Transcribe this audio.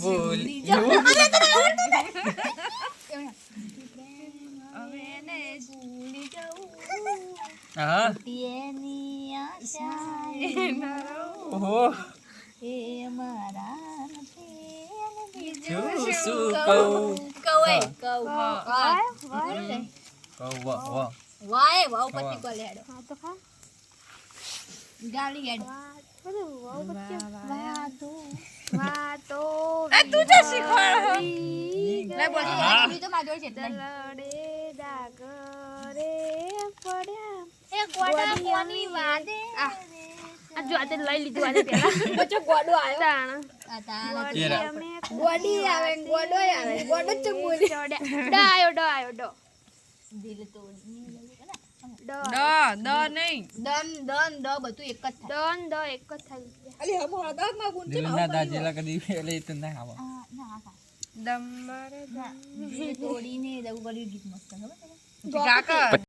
ભૂલી જાઉં. જાઉં. હવે એને ભૂલી જાઉં. હા એની આશાએ ન રહું. ઓહો એ મારા નથી અને બીજું શું શું શું કહું? કહું? કહું. વાહ. વાહ. વાહ વાય વાવ વાહ. પતિ કોલે હેડો હા તો ખા ગાલી હેડો બધું વાવ પછી વાતો વાતો તું જે શીખવાડો લે બોલ હા. ઈ તો મારી જોડે છે એટલે લડે ડાગરે પડ્યા એ ગોડા ગોડી કોની વાદે આ જો આજે લઈ લીધું આજે પેલા બચ્ચો ગોડો આયો તાણ આ તારા તો કેરા. અમે ગોડી આવે ગોડો આવે ગોડો જ બોલી ડાયો દિલ તોડી દ નહીં દન દન દ બધું એક જ થાય દન દ એક જ થાય અલી હમો હદા માં ગુણ છે દિલના દાજેલા કદી પેલે તો ના આવે ના હા દમબારે દિલ તોડીને દઉ ગયું ગીત મસ્ત ખબર છે કાકા